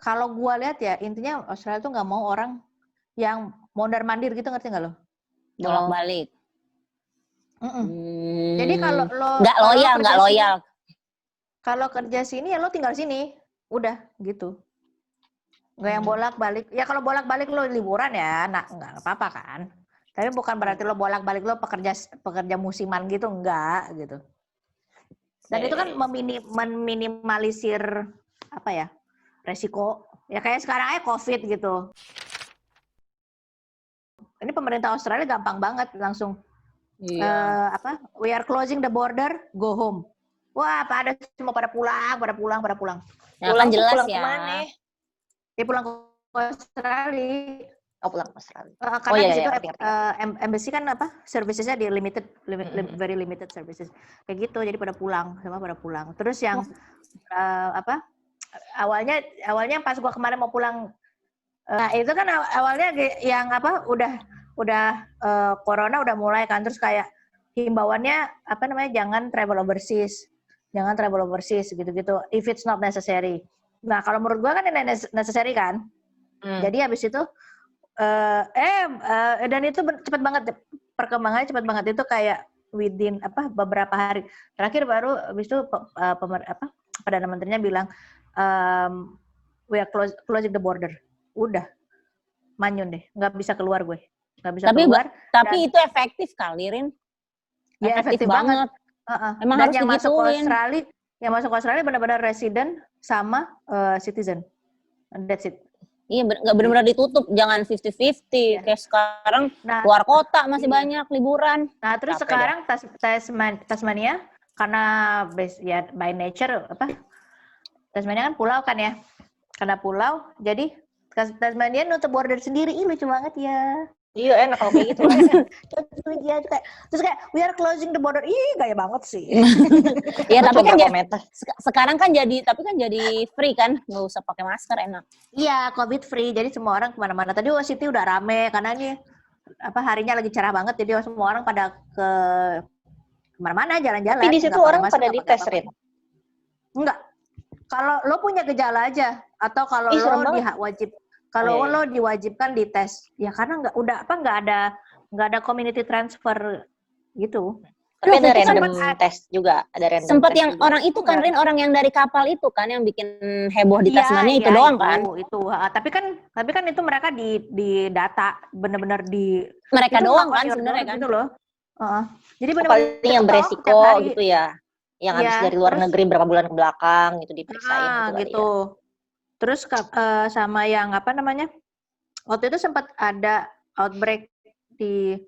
kalau gua lihat ya, intinya Australia tuh nggak mau orang yang mondar-mandir gitu, ngerti nggak lo? Bolak-balik. Jadi kalau lo nggak loyal. Kalau kerja sini ya lo tinggal sini, udah gitu. Nggak yang bolak-balik. Ya kalau bolak-balik lo liburan ya, nggak apa-apa kan. Tapi bukan berarti lo bolak-balik lo pekerja musiman gitu, enggak gitu. Dan itu kan meminimalisir apa ya, resiko. Ya kayak sekarang aja COVID gitu. Ini pemerintah Australia gampang banget langsung we are closing the border, go home. Wah, pada semua pada pulang. Nah, kan jelas pulang ya. kemana? Dia pulang ke Australia. Oh, pulang ke Australia. Karena di situ embassy kan apa? Servicesnya di very limited services. Kayak gitu, jadi pada pulang. Terus yang awalnya pas gua kemarin mau pulang, itu kan awalnya yang apa? Udah corona udah mulai kan, terus kayak himbauannya apa namanya? Jangan travel overseas gitu-gitu. If it's not necessary. Nah, kalau menurut gua kan ini necessary kan. Jadi habis itu dan itu cepat banget, perkembangannya cepat banget, itu kayak within beberapa hari terakhir baru habis itu Perdana Menterinya bilang we are closing the border. Udah manyun deh, nggak bisa keluar gue. Tapi itu efektif kali, Rin. Ya, efektif banget. Emang dan harus yang masuk ke digituin. Australia, benar-benar resident sama citizen. And that's it. Iya, nggak benar-benar ditutup, jangan 50-50. Kayak sekarang keluar kota masih banyak liburan. Nah, terus sekarang Tasmania karena by nature Tasmania kan pulau kan ya. Karena pulau, jadi Tasmania nutup border sendiri. Ih, lucu banget ya. Iya, enak kalau kayak gitu. Terus kayak we are closing the border. Ih, gaya banget sih. Iya, tapi kan sekarang kan jadi free kan, nggak usah pakai masker, enak. Iya, COVID free. Jadi semua orang kemana-mana. Tadi City udah rame karena ini harinya lagi cerah banget. Jadi semua orang pada ke kemana-mana jalan-jalan. Tapi di situ orang pada dites, Rin? Enggak. Kalau lo punya gejala aja, atau kalau lo diwajibkan dites, ya karena nggak ada community transfer gitu. Tapi ada random test juga, Sempat yang juga. Orang itu kan, Rin, orang yang dari kapal itu kan yang bikin heboh di Tasmania itu doang kan? Itu. Tapi kan itu mereka di data benar-benar di mereka doang kan sebenarnya kan. Gitu loh. Jadi benar-benar yang beresiko gitu ya. Yang habis dari luar negeri berapa bulan ke belakang gitu diperiksain gitu. Terus sama yang apa namanya? Waktu itu sempat ada outbreak di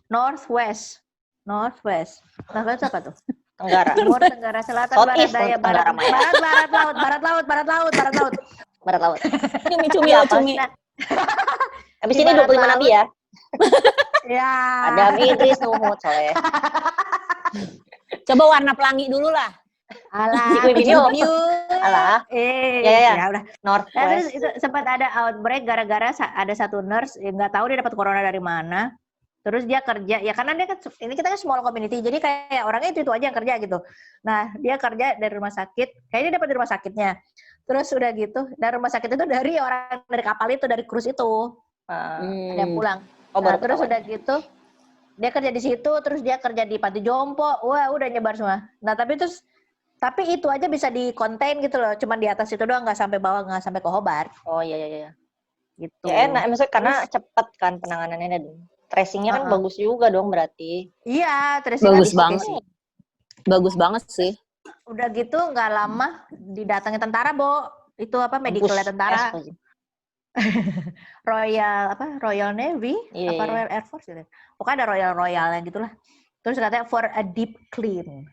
Northwest apa tuh? Tenggara. Timur, Tenggara, Selatan, Barat, Daya, Barat Laut. Cumi. Habis ini 25 nabi ya. Ya. Ada Idris Nuhud soalnya. Coba warna pelangi dulu lah. Alah. Alah. Ya udah. Northwest. Terus itu sempat ada outbreak gara-gara ada satu nurse yang nggak tahu dia dapat corona dari mana. Terus dia kerja, ya karena dia kan, ini kita kan small community, jadi kayak orangnya itu aja yang kerja gitu. Nah, dia kerja dari rumah sakit, kayaknya dapat dari rumah sakitnya. Terus udah gitu, dari rumah sakit itu dari orang dari kapal itu, dari cruise itu. Ada yang pulang. Terus udah gitu, dia kerja di situ, terus dia kerja di panti jompo, wah udah nyebar semua. Nah, tapi itu aja bisa di-contain gitu loh, cuman di atas itu doang, nggak sampai bawah, nggak sampai ke Hobart. Oh iya. Gitu. Ya enak, maksudnya karena cepet kan penanganannya dan tracingnya kan bagus juga dong berarti. Iya, tracingnya bagus banget sih. Udah gitu nggak lama didatangi tentara, Bo. Itu medicalnya tentara. Royal Navy, Royal Air Force gitu. Pokoknya ada Royal yang gitulah. Terus katanya for a deep clean.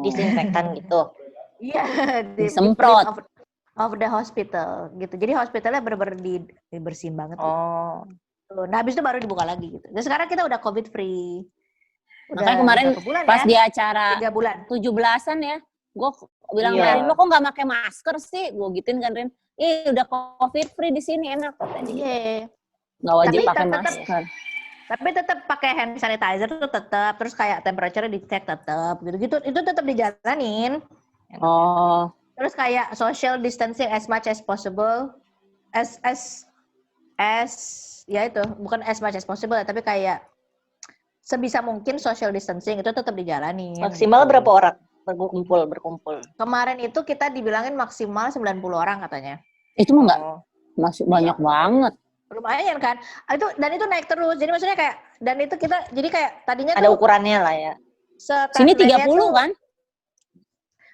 Disinfektan gitu. Iya, disemprot of the hospital gitu. Jadi hospitalnya bener-bener dibersihin banget. Nah, habis itu baru dibuka lagi gitu. Dan sekarang kita udah COVID free. Makanya kemarin pas di acara 3 bulan. 17-an ya, gue bilang, Rin, lo kok nggak pakai masker sih? Gue gituin kan, Rin. Udah COVID free di sini, enak katanya. Iya. Nggak wajib pakai masker. Tapi tetap pakai hand sanitizer tuh tetap. Terus kayak temperature dicek tetap gitu-gitu. Itu tetap dijalanin. Terus kayak social distancing as much as possible. As ya itu, bukan as much as possible, tapi kayak sebisa mungkin social distancing itu tetap dijalani. Maksimal gitu. berapa orang berkumpul? Kemarin itu kita dibilangin maksimal 90 orang katanya. Itu mah enggak Oh. masuk banyak banget. Lumayan kan? Dan itu naik terus. Jadi maksudnya kayak, dan itu kita, jadi kayak tadinya Ada tuh ukurannya lah ya. Sini statementnya 30 tuh, kan?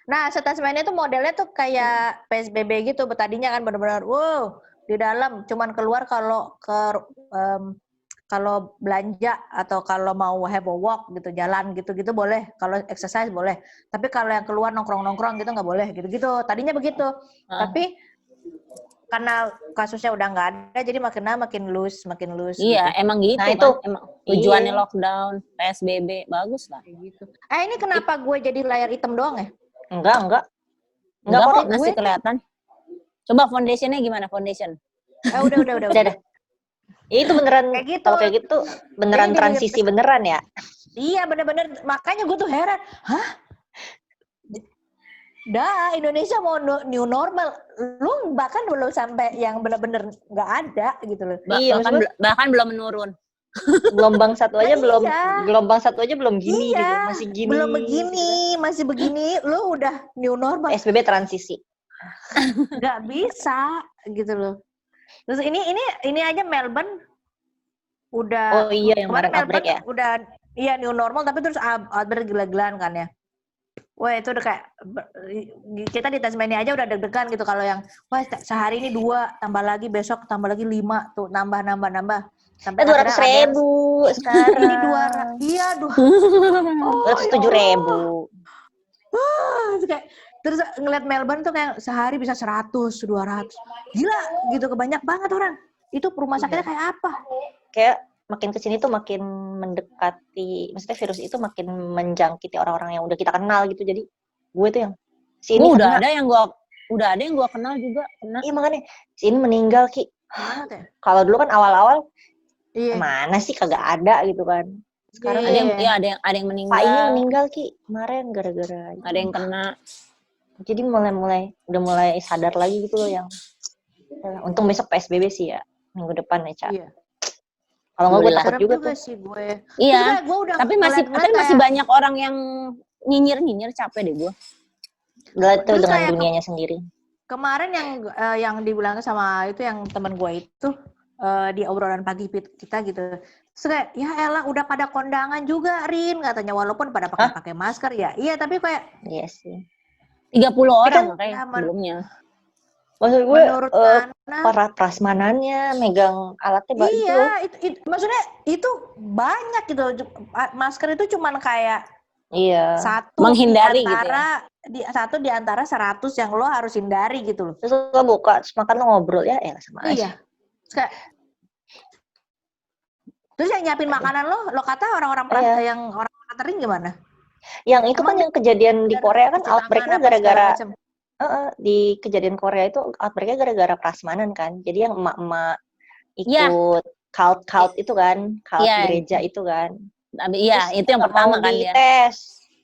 nah statementnya tuh modelnya tuh kayak PSBB gitu. Tadinya kan benar-benar, wow, di dalam cuman keluar kalau belanja atau kalau mau have a walk gitu, jalan gitu-gitu boleh. Kalau exercise boleh. Tapi kalau yang keluar nongkrong-nongkrong gitu nggak boleh gitu-gitu. Tadinya begitu. Tapi karena kasusnya udah nggak ada, jadi makin loose. Iya, Gitu. emang gitu Nah, kan. itu, Emang tujuannya iya. lockdown, PSBB, bagus lah. Kayak gitu. Ini kenapa gue jadi layar hitam doang ya? Enggak Enggak kok, kok, Rin. masih kelihatan. Coba foundationnya gimana foundation? Udah. Ya itu beneran, Kayak gitu. kalau kayak gitu beneran Jadi transisi beneran ya. Iya bener-bener, makanya gue tuh heran, dah Indonesia mau new normal, lu bahkan belum sampai yang bener-bener nggak ada gitu loh. Iya, bahkan belum menurun. Gelombang satu aja belum, iya. gelombang satu aja belum gini Iya, gitu, masih gini. belum begini, masih begini, lu udah new normal. SBB transisi. Nggak bisa gitu loh. Terus ini aja Melbourne udah, Oh iya, yang kemarin kemarin outbreak Melbourne ya. udah iya new normal, tapi terus outbreak gila-gilaan kan ya. Wah itu udah kayak, kita di Tasmania aja udah deg-degan gitu kalau yang, wah sehari ini 2, tambah lagi besok tambah lagi 5, tuh nambah. Sampai 200.000 sekarang. Ini 200, iya 207.000. Terus ngeliat Melbourne tuh kayak sehari bisa 100, 200. Gila gitu, kebanyak banget orang. Itu rumah sakitnya kayak apa? Kayak makin kesini tuh makin mendekati, maksudnya virus itu makin menjangkiti orang-orang yang udah kita kenal gitu. Jadi gue tuh yang si ini udah ada yang gue kenal juga kena. Iya makanya si ini meninggal Ki. Gimana? Kalau dulu kan awal-awal Iya. mana sih kagak ada gitu kan. Sekarang ada yang meninggal. Pak ini meninggal Ki kemarin gara-gara ada yang kena. Jadi udah mulai sadar lagi gitu loh yang untung besok PSBB sih ya, minggu depan ya Cak. Iya. Kalau nggak gue takut Serem juga tuh. sih gue. Iya. Gue udah tapi masih banyak orang yang nyinyir capek deh gue. Gila tuh dengan dunianya sendiri. Kemarin yang dibilang sama itu yang teman gue itu di obrolan pagi kita gitu. Terus kayak, ya elah udah pada kondangan juga Rin katanya, walaupun pada pakai masker ya. Iya tapi kayak. Iya sih. 30 orang kan, kayak sebelumnya. Maksud gue para prasmanannya megang alatnya banyak. Iya, itu maksudnya itu banyak gitu. Masker itu cuman kayak satu menghindari satu di antara 100 yang lo harus hindari gitu loh. Terus lo buka, terus makan lo ngobrol ya sama aja. Terus yang nyiapin makanan lo kata orang-orang yang orang catering gimana? Yang itu kan yang kejadian di Korea kan outbreak-nya gara-gara di kejadian Korea itu outbreak-nya gara-gara prasmanan kan. Jadi yang emak-emak ikut cult itu kan, cult gereja itu kan. Iya, itu yang pertama kan dia.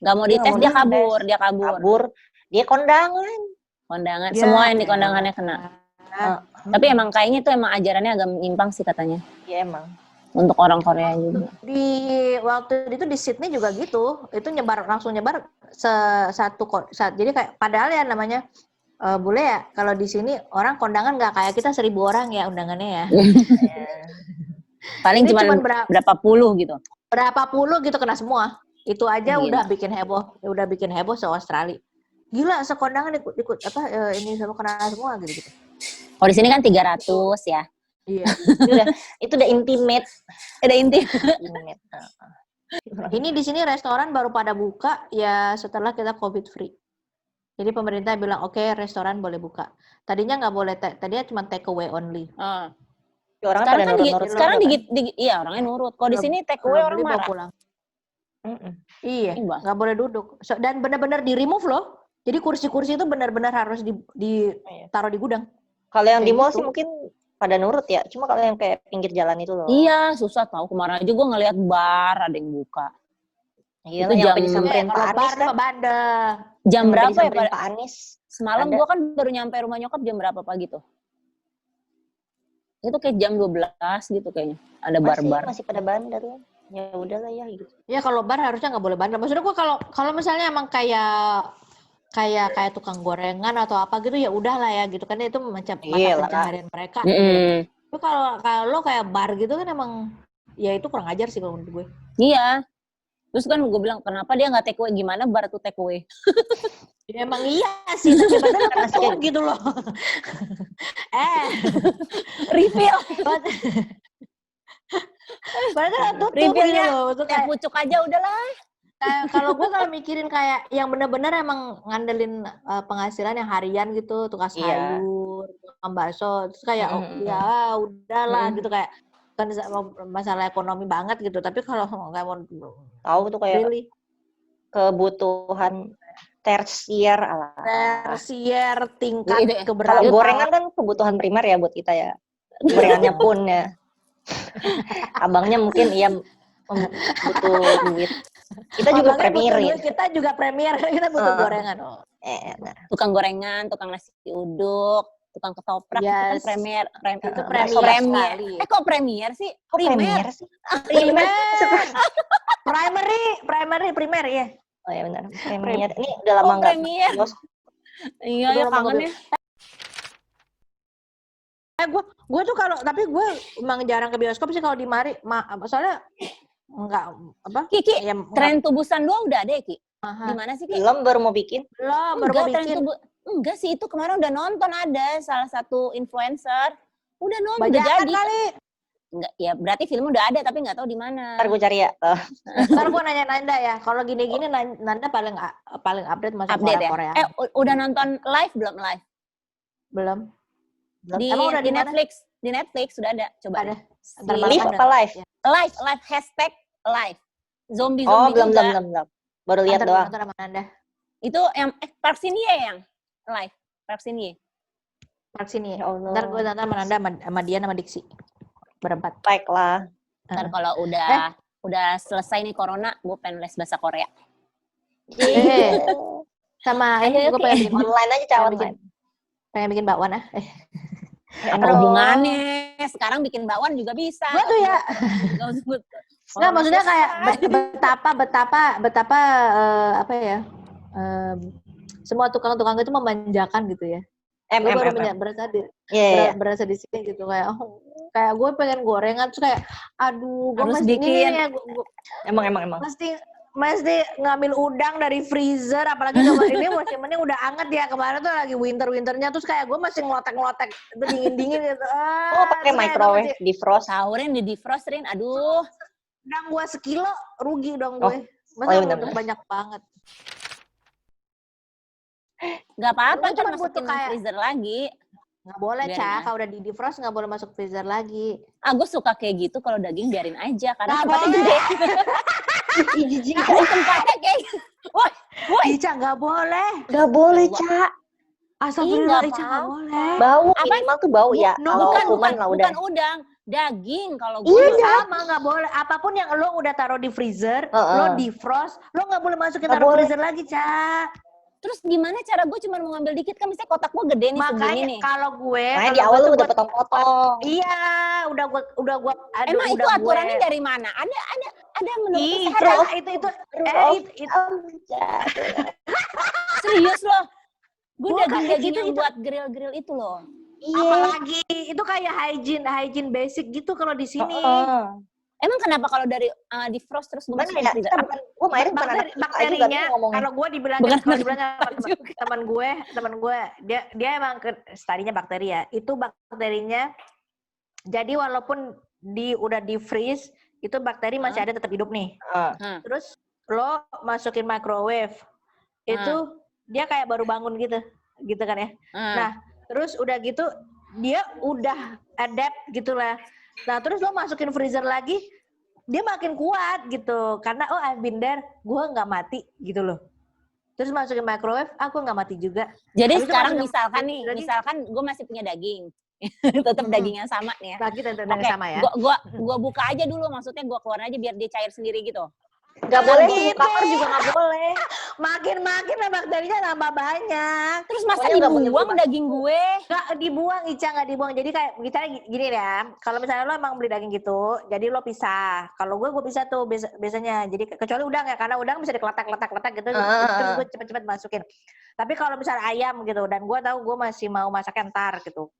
Gak mau dites, dia kabur. Dia kondangan. Semua yang di kondangannya kena. Tapi emang kayaknya itu emang ajarannya agak menyimpang sih katanya. Iya emang. Untuk orang Korea juga. Waktu itu di Sydney juga gitu. Itu langsung nyebar jadi kayak padahal ya namanya boleh ya kalau di sini orang kondangan nggak kayak kita 1.000 orang ya undangannya ya. Paling cuma berapa puluh gitu. Berapa puluh gitu kena semua. Itu aja udah bikin heboh se-Australia. Gila sekondangan ikut ini semua kena semua gitu. Kalau di sini kan 300 ya. Iya. itu udah intimate. Ini di sini restoran baru pada buka ya setelah kita COVID free. Jadi pemerintah bilang oke, restoran boleh buka. Tadinya nggak boleh, tadinya cuma take away only. Orang sekarang kan sekarang orangnya nurut. Kalau di sini take away orang marah. Pulang. Iya, nggak boleh duduk. Dan benar-benar di remove loh. Jadi kursi-kursi itu benar-benar harus ditaruh di gudang. Kalau yang di mall sih mungkin pada nurut ya. Cuma kalau yang kayak pinggir jalan itu loh. Iya, susah tahu. Kemarin aja gue ngeliat bar ada yang buka. Iya, itu jam disamperin Pak Anies kan. Bandel. Jam berapa ya Pak Anies? Semalam Ada. gue kan baru nyampe rumah nyokap jam berapa pagi tuh? Itu kayak jam 12 gitu kayaknya. Ada bar-bar. Masih pada bandar ya. Ya udahlah ya gitu. Ya kalau bar harusnya nggak boleh bandar. Maksudnya gue kalau misalnya emang kayak tukang gorengan atau apa gitu ya udahlah ya gitu kan itu macam mata Iyalah. pencaharian mereka. Gitu. Mm-mm. Tapi kalau kayak bar gitu kan emang ya itu kurang ajar sih kalau menurut gue. Iya. Terus kan gue bilang, kenapa dia nggak take away? Gimana bar tuh take away? Ya emang iya sih, tapi padahal tutup gitu loh. Refill. Padahal tutup Refill-nya gitu loh. Itu teh pucuk aja udahlah. kalau gue mikirin kayak yang benar-benar emang ngandelin penghasilan yang harian gitu, tukang Iya. sayur, tukang bakso, terus kayak ya udahlah gitu kayak kan masalah ekonomi banget gitu. Tapi kalau nggak mau Tahu tuh kayak really kebutuhan tersier ala. tersier tingkat Itu ya. Kalau keberanian. gorengan kan kebutuhan primer ya buat kita ya. Gorengannya pun ya. Abangnya mungkin iya butuh duit. Kita juga Abangnya butuh premier. duit, kita juga premier, kita butuh gorengan. Oh. Nah. Tukang gorengan, tukang nasi uduk, tukang ketoprak itu kan Yes. premier. Itu premier. premier. Kok premier sih? Kok premier sih? Primer. Primer ya. Oh ya benar. Premier. Ini udah lama Oh, enggak. premier. Iya, Udah ya lama kangen nggak ya. gue tuh tapi gue emang jarang ke bioskop sih kalau di Mari, soalnya enggak apa? Kiki, Ya, tren tubusan 2 udah ada ya, Ki? Aha. Di mana sih, Ki? Belum baru mau bikin. Lo baru mau bikin Enggak sih, itu kemarin udah nonton ada salah satu influencer. Udah nonton, udah bajakan jadi. kali. Enggak, ya berarti film udah ada tapi nggak tahu di mana. Ntar gue cari ya. Ntar gue nanya Nanda ya. Kalau gini-gini Nanda paling update masuk Update ya. Korea. Udah nonton live belum live? Belum. Di, Emang udah di di mana? Netflix. Di Netflix sudah ada. Coba Ada. Si- Ntar malam Live ada. apa live? Ya. live hashtag live. Zombie Oh, belum. juga. Baru lihat Ntar gue doang. nonton sama Nanda. Itu yang Park Shin Hye yang live. Park Shin Hye. Park sini. Ya Allah. Ntar gue nonton sama Nanda sama Dian sama Diksi. Berempat. Like lah. Ntar Heeh. kalau udah selesai nih corona, gue pengen les bahasa Korea. Sama ini gue pengen bikin Online aja cawan online. pengen bikin bakwan ah. Apa hubungannya? Sekarang bikin bakwan juga bisa. Gue tuh ya. Nggak usah sebut. Nggak, maksudnya kayak betapa apa ya? Semua tukang-tukang itu memanjakan gitu ya. Gue baru berasa di Iya. berasa di sini gitu kayak kayak gue pengen gorengan terus kayak aduh gue Harus mesti bikin. gue Emang. mesti ngambil udang dari freezer apalagi ini musimnya udah anget ya kemarin tuh lagi winternya terus kayak gue masih ngelotek itu dingin gitu. Oh, pakai microwave defrost. Saurin di defrost, Rin. Aduh. Udang gue sekilo rugi dong gue. Masa iya udang benar. banyak banget. Gak apa-apa Lu kan cuma masukin butuh kayak- freezer lagi. Nggak boleh, Biarin Ca. aja. Kalau udah di defrost nggak boleh masuk freezer lagi. Gue suka kayak gitu kalau daging biarin aja karena Nggak tempatnya boleh. gede. Jijik. Tempatnya kayak woi. Ih, Ca, nggak boleh. Gak boleh, Ca. Astagfirullah, nggak Ica, nggak boleh. Bau, Apa? minimal tuh bau ya. No, Kalau bukan kuman lah udah. bukan udang, daging kalau Iya, gue. Sama, nggak boleh. Apapun yang lo udah taruh di freezer, Heeh. lo defrost, lo nggak boleh masukin Nggak taruh boleh. freezer lagi, Ca. Terus gimana cara gue cuma mau ngambil dikit kan misalnya kotak gue gede nih segini Makanya nih. kalau gue, Makanya di awal lu udah potong-potong. Iya, udah gua. Emang itu aturannya dari mana? Ada menurut Ih, kesehatan. itu. Serius loh. Gue Bukan, daging-daging yang itu. buat grill-grill itu loh. Iya. Apalagi itu kayak hygiene basic gitu kalau di sini. Emang kenapa kalau dari defrost terus gue Gimana masukin ya? freezer? Kita bukan, gue main bukan anak IPA juga Bakterinya, nih ngomongin. kalau gue dibilang Bukan kalau anak dibilang sama IPA juga. teman gue, dia emang studinya bakteri ya. Itu bakterinya, jadi walaupun udah di freeze, itu bakteri masih ada tetap hidup nih. Terus lo masukin microwave, itu dia kayak baru bangun gitu kan ya. Nah, terus udah gitu dia udah adapt gitulah. Nah, terus lo masukin freezer lagi, dia makin kuat gitu. Karena I've been there, gue nggak mati gitu loh. Terus masukin microwave, aku nggak mati juga. Jadi Habis itu sekarang masukin misalkan gue masih punya daging. Tetap dagingnya sama nih ya. Lagi dan Oke, sama ya. gua buka aja dulu, maksudnya gua keluar aja biar dia cair sendiri gitu. Gak boleh Gitu. suhu kamar juga gak boleh. makin bakterinya tambah banyak. Terus masa Pokoknya nggak boleh dibuang berubah. daging gue? Nggak dibuang, Ica, nggak dibuang. Jadi kayak misalnya gini ya, kalau misalnya lo emang beli daging gitu, jadi lo pisah. Kalau gue pisah tuh biasanya. Jadi kecuali udang ya, karena udang bisa dikeletak gitu, terus gue cepet-cepet masukin. Tapi kalau misalnya ayam gitu, dan gue tahu gue masih mau masaknya ntar gitu.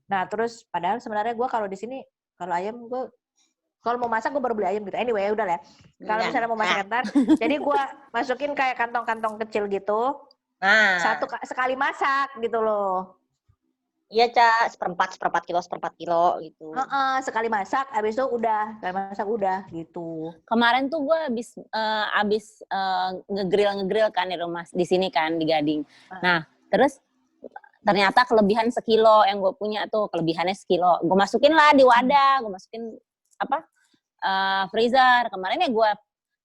Nah terus padahal sebenarnya gue kalau di sini, kalau ayam gue, kalau mau masak gue baru beli ayam gitu. Anyway, udah lah. Kalau misalnya mau masak ntar, jadi gue masukin kayak kantong-kantong kecil gitu. Nah, Sekali masak gitu loh. iya Cak, seperempat kilo gitu. Sekali masak, abis itu udah, sekali masak udah gitu. Kemarin tuh gue abis nge-grill kan di rumah di sini kan di Gading. Nah, terus ternyata kelebihan sekilo yang gue punya tuh, kelebihannya sekilo. Gue masukin lah di wadah, gue masukin freezer. Kemarin ya gue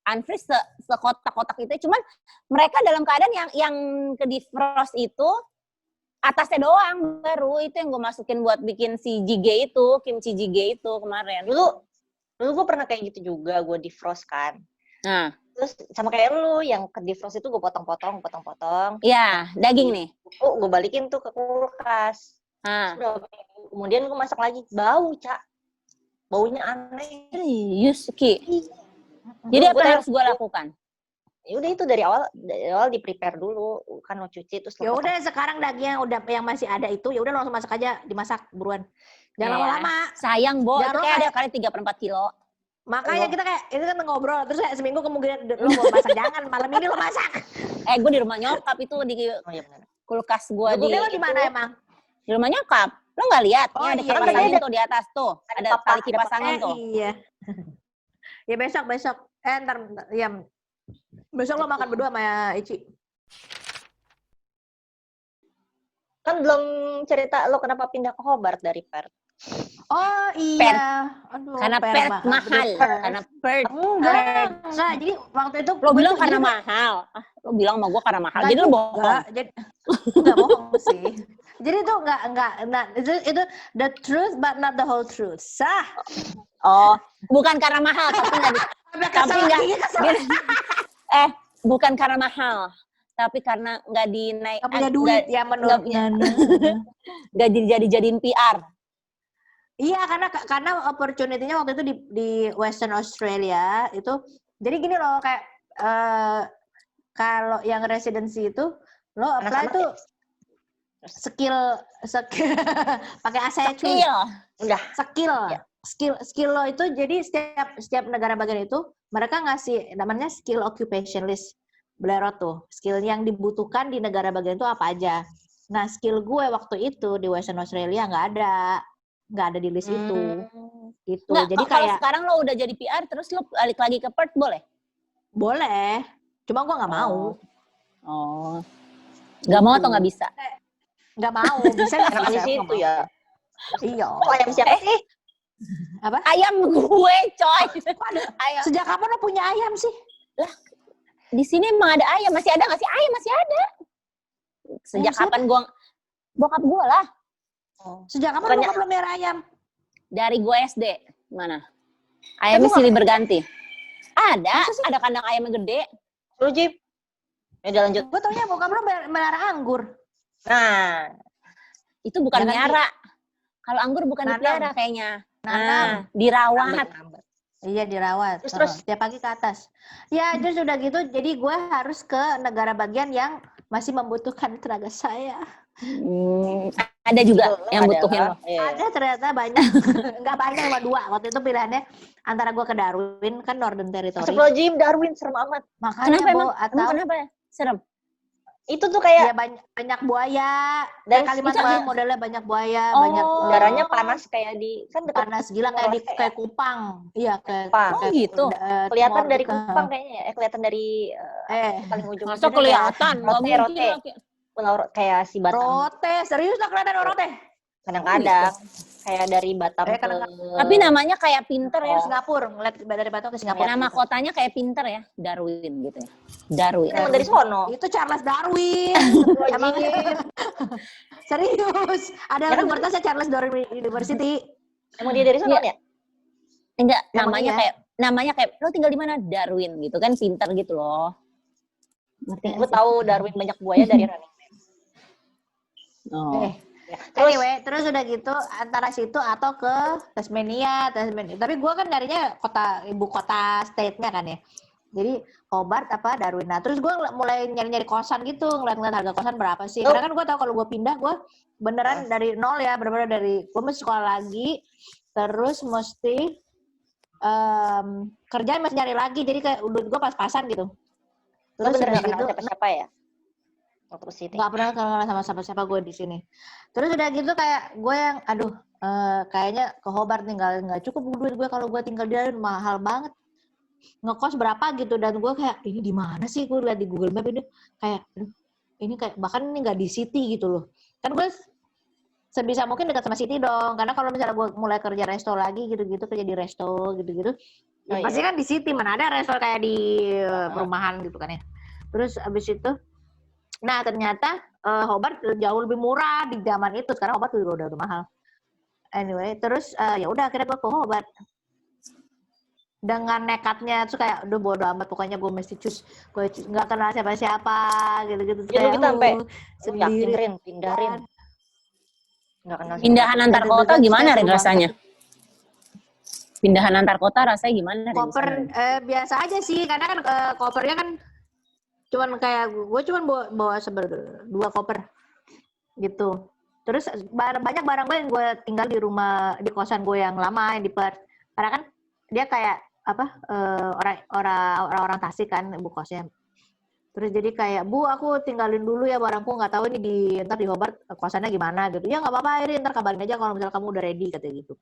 unfreeze sekotak-kotak itu, cuman mereka dalam keadaan yang ke defrost itu atasnya doang baru, itu yang gue masukin buat bikin si jjigae itu, kimchi jjigae itu kemarin. Dulu gue pernah kayak gitu juga, gue defrost kan. Nah, Terus sama kayak lu yang ke defrost itu gue potong-potong. ya daging nih. Gue balikin tuh ke kulkas. Nah, Kemudian gue masak lagi, bau Cak. Baunya aneh. serius Ki. Jadi apa yang harus gue lakukan? Ya udah itu dari awal di prepare dulu, kan lo cuci terus Ya lo udah sekarang daging yang masih ada itu, ya udah langsung masak aja, dimasak buruan. Jangan lama-lama. Sayang, Bo. Jangan Itu kayak ada kali 3/4 kilo. Makanya kita kayak itu kan ngobrol, terus kayak seminggu kemungkinan lo mau masak, jangan malam ini lo masak. Gue di rumah nyokap itu di Oh iya benar. kulkas gue Gue kira lo di mana emang? di rumah nyokap. Lo nggak lihat? Oh, Ada iya, kipas iya. angin tuh di atas tuh. Ada tali kipas angin tuh. Iya. Ya besok. Ntar ya besok lo makan berdua sama Ici. Kan belum cerita lo kenapa pindah ke Hobart dari Perth. Oh iya. Aduh, Karena Perth mahal. Karena Perth. Enggak. Jadi waktu itu Lo bilang karena mahal. Lo bilang sama gue karena mahal. Jadi lo bohong. Enggak bohong sih. Jadi itu enggak itu the truth but not the whole truth. Sah. Oh, bukan karena mahal, tapi nggak bukan karena mahal, tapi karena nggak dinaik. Enggak punya duit ya menurut nggak dijadiin PR. Iya, karena opportunity-nya waktu itu di Western Australia itu, jadi gini loh kayak kalau yang residency itu lo apply tuh skill pakai AC cuy. Udah skill lo itu, jadi setiap negara bagian itu mereka ngasih namanya skill occupation list. Belero tuh skill yang dibutuhkan di negara bagian itu apa aja. Nah skill gue waktu itu di Western Australia nggak ada di list itu. Gitu. Nggak, jadi kalau kayak sekarang lo udah jadi PR terus lo balik lagi ke Perth boleh? Boleh, cuma gue nggak mau. Oh, nggak mau atau nggak bisa? Nggak mau, bisa nggak di situ ya. Iya. Oh, ayam siapa sih? Apa? Ayam gue, coy. Ayam. Sejak kapan lo punya ayam sih? Lah, di sini emang ada ayam. Masih ada nggak sih? Ayam masih ada. Sejak kapan bokap gue lah. Sejak kapan bokap lo merah ayam? Dari gue SD. Mana? Ayamnya silih berganti. Ada kandang ayam yang gede. Lu Jip. Ya udah lanjut. Gue taunya bokap lo melihara anggur. Nah, itu bukan miara. Kalau anggur bukan dipelihara kayaknya. Dirawat. Iya dirawat. Terus tiap pagi ke atas. Ya terus udah gitu, jadi gue harus ke negara bagian yang masih membutuhkan tenaga saya. Ada juga yang butuhin lo. Ada ternyata banyak. Enggak banyak, cuma 2. Waktu itu pilihannya antara gue ke Darwin, kan Northern Territory. Astagfirullahaladzim, Darwin serem amat. Makanya kenapa ya? Serem. Itu tuh kayak banyak buaya. Dan Kalimantan modelnya banyak buaya, banyak udaranya panas kayak di panas gila kayak Kupang. Iya, kayak gitu. Kelihatan dari Kupang kayaknya. Kelihatan dari paling ujung. Masa kelihatan? Rote. Kayak si Batam. Rote, serius lah kelihatan rote. Kadang-kadang kayak dari Batam ke... Tapi namanya kayak pinter ya. Singapura, ngeliat dari Batam ke Singapura. Nama kotanya kayak pinter ya, Darwin gitu ya. Darwin. Emang dari sono. Itu Charles Darwin. Emang serius. Ada universitasnya Charles Darwin University. Emang dia dari sono ya? Enggak, namanya kayak lo tinggal di mana? Darwin gitu kan, pinter gitu loh. Ngerti nggak Gue sih? tahu Darwin banyak buaya dari Running Man. Oh. Ya, terus Anyway, terus udah gitu antara situ atau ke Tasmania. Tapi gue kan nyarinya ibu kota state-nya kan ya. Jadi Hobart apa Darwin. Nah, terus gue mulai nyari-nyari kosan gitu, ngeliat-ngeliat harga kosan berapa sih. Oh. Karena kan gue tahu kalau gue pindah, gue beneran dari nol ya, bener-bener gue mesti sekolah lagi, terus mesti kerjaan masih nyari lagi. Jadi kayak udah gue pas-pasan gitu. lo Terus bener udah gak kenal gitu, siapa-siapa ya? Waktu ke sini. nggak pernah kenal sama siapa-siapa gue di sini. Terus udah gitu kayak gue yang, aduh, kayaknya ke Hobart nih nggak cukup duit gue kalau gue tinggal di Darwin, mahal banget. Ngekos berapa gitu, dan gue kayak ini di mana sih, gue lihat di Google Map ini kayak ini kayak bahkan ini nggak di city gitu loh. Kan gue sebisa mungkin dekat sama city dong, karena kalau misalnya gue mulai kerja resto lagi gitu-gitu, kerja di resto gitu-gitu, ya pasti kan di city, mana ada resto kayak di perumahan gitu kan ya. Terus abis itu, nah ternyata Hobart jauh lebih murah di zaman itu. Sekarang Hobart juga udah mahal. Anyway, terus ya udah akhirnya gue ke Hobart dengan nekatnya, terus kayak udah bodo amat, pokoknya gue mesti gue nggak kenal siapa-siapa gitu-gitu. Ya, lu kayak kita sampai sendiri yakin pindahin. Nggak kenal Pindahan antar kota gimana Rin rasanya? banget. Pindahan antar kota rasanya gimana Rin? Koper biasa aja sih, karena kan kopernya kan cuman kayak gue cuman bawa 2 koper gitu. Terus banyak barang gue yang gue tinggal di rumah, di kosan gue yang lama yang di Perth. Karena kan dia kayak apa orang Tasik kan ibu kosnya. Terus jadi kayak, Bu, aku tinggalin dulu ya barangku, nggak tahu ini ntar di Hobart kosannya gimana gitu. Ya nggak apa-apa, Irin, ntar kabarin aja kalau misalnya kamu udah ready, katanya gitu.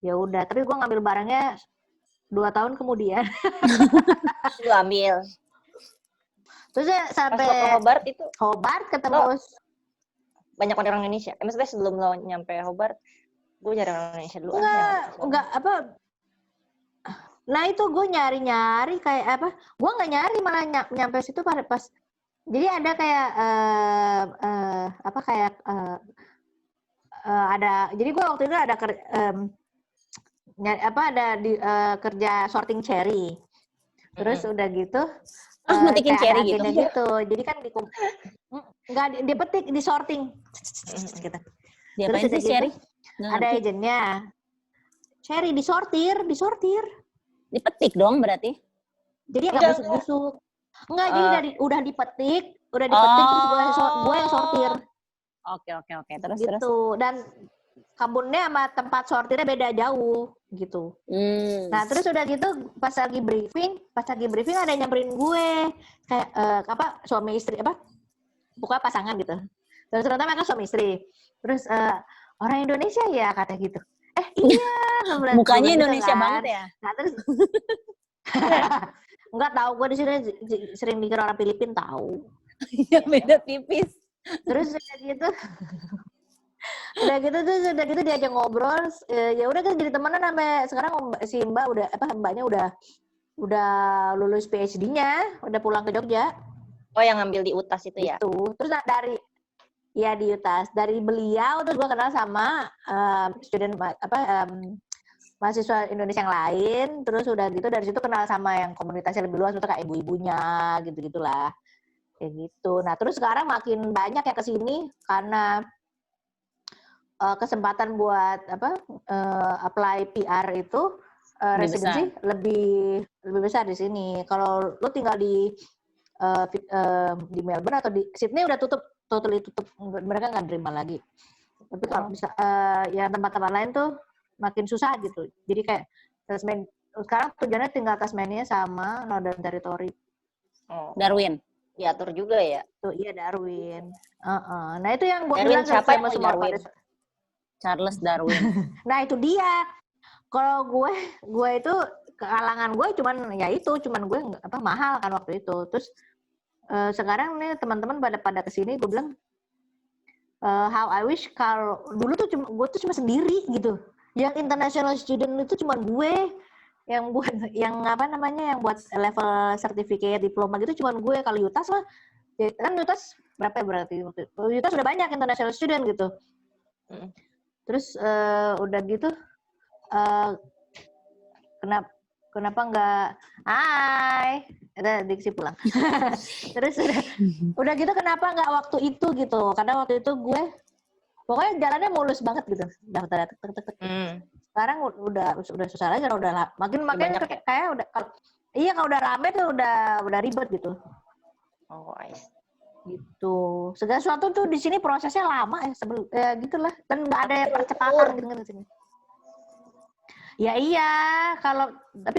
Ya udah, tapi gue ngambil barangnya 2 tahun kemudian. Lu ambil. Terus ya sampai Pas lo ke Hobart itu Hobart ketemu banyak orang Indonesia. Maksudnya sebelum lo nyampe Hobart, gue nyari orang Indonesia dulu. enggak apa. Nah itu gue nyari kayak apa? Gue nggak nyari, malah nyampe situ pas. Jadi ada kayak apa kayak ada. Jadi gue waktu itu ada ada di kerja sorting cherry. Terus udah gitu metikin kayak cherry ada gitu. gitu. Jadi kan nggak dipetik, di sorting gitu. Diapain sih cherry? Ada agentnya. Cherry disortir. Dipetik dong berarti. Jadi nggak busuk-busuk. Enggak, jadi udah dipetik terus gue yang sortir. Oke. Terus gitu. terus. Dan kebunnya sama tempat sortirnya beda jauh gitu. Nah, terus udah gitu pas lagi briefing ada yang nyamperin gue kayak suami istri pokoknya pasangan gitu. Terus ternyata mereka suami istri. Terus orang Indonesia ya kata gitu. Iya, mukanya Indonesia gitu kan. banget ya. Nah, terus enggak tahu, gue di sini sering dikira orang Filipina tahu. Iya, beda tipis. Terus udah gitu diajak ngobrol, ya udah kan jadi temenan sampai sekarang. Si mbaknya udah lulus PhD-nya, udah pulang ke Jogja. Oh, yang ngambil di UTAS itu ya? Itu. Terus di UTAS. Dari beliau terus gue kenal sama mahasiswa Indonesia yang lain. Terus udah gitu dari situ kenal sama yang komunitasnya lebih luas, kayak ibu-ibunya gitu-gitulah. Kayak gitu. Nah, terus sekarang makin banyak yang kesini karena kesempatan buat apply PR itu residency lebih besar di sini. Kalau lo tinggal di Melbourne atau di Sydney udah totally tutup, mereka nggak terima lagi. Tapi kalau bisa ya tempat-tempat lain tuh makin susah gitu. Jadi kayak Tasmania sekarang tujuannya tinggal Tasmania sama Northern Territory. Darwin. Diatur juga ya? Tuh iya, Darwin. Nah itu yang gue Darwin bilang siapa yang Darwin? Charles Darwin. Nah itu dia. Kalau gue itu kalangan gue cuman gue mahal kan waktu itu. Terus sekarang nih teman-teman pada kesini, gue bilang how I wish kalau dulu tuh gue tuh cuma sendiri gitu. Yang international student itu cuma gue yang buat yang buat level certificate diploma gitu cuma gue. Kalau UTAS mah kan UTAS berapa ya berarti waktu itu? UTAS udah banyak international student gitu. Terus udah gitu kenapa enggak Ada diksi pulang. Terus udah gitu kenapa nggak waktu itu gitu? Karena waktu itu gue pokoknya jalannya mulus banget gitu. Daftar tek. Sekarang udah susah lagi, makin kayak udah iya kalau udah rame tuh udah ribet gitu. Oh, I see. Gitu. Segala sesuatu tuh di sini prosesnya lama ya gitulah, dan nggak ada percepatan gitu kan di sini. Ya iya, tapi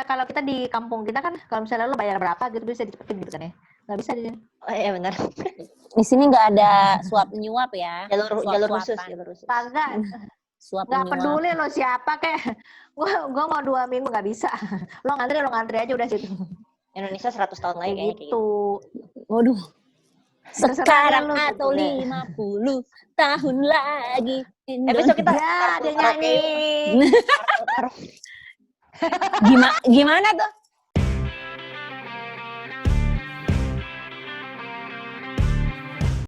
kalau kita di kampung kita kan kalau misalnya lo bayar berapa gitu bisa dicepetin gitu kan ya. Nggak bisa di sini. Oh iya benar. Di sini nggak ada suap menyuap ya. Jalur khusus. Kagak. Suap Nggak menyuap. peduli lo siapa kayak. Gua mau 2 minggu nggak bisa. Lo ngantri aja udah situ. Indonesia 100 tahun lagi kayaknya Gitu. Waduh. Sekarang lu, atau 50 tahun lagi. Besok kita dia nyanyi. Gimana tuh?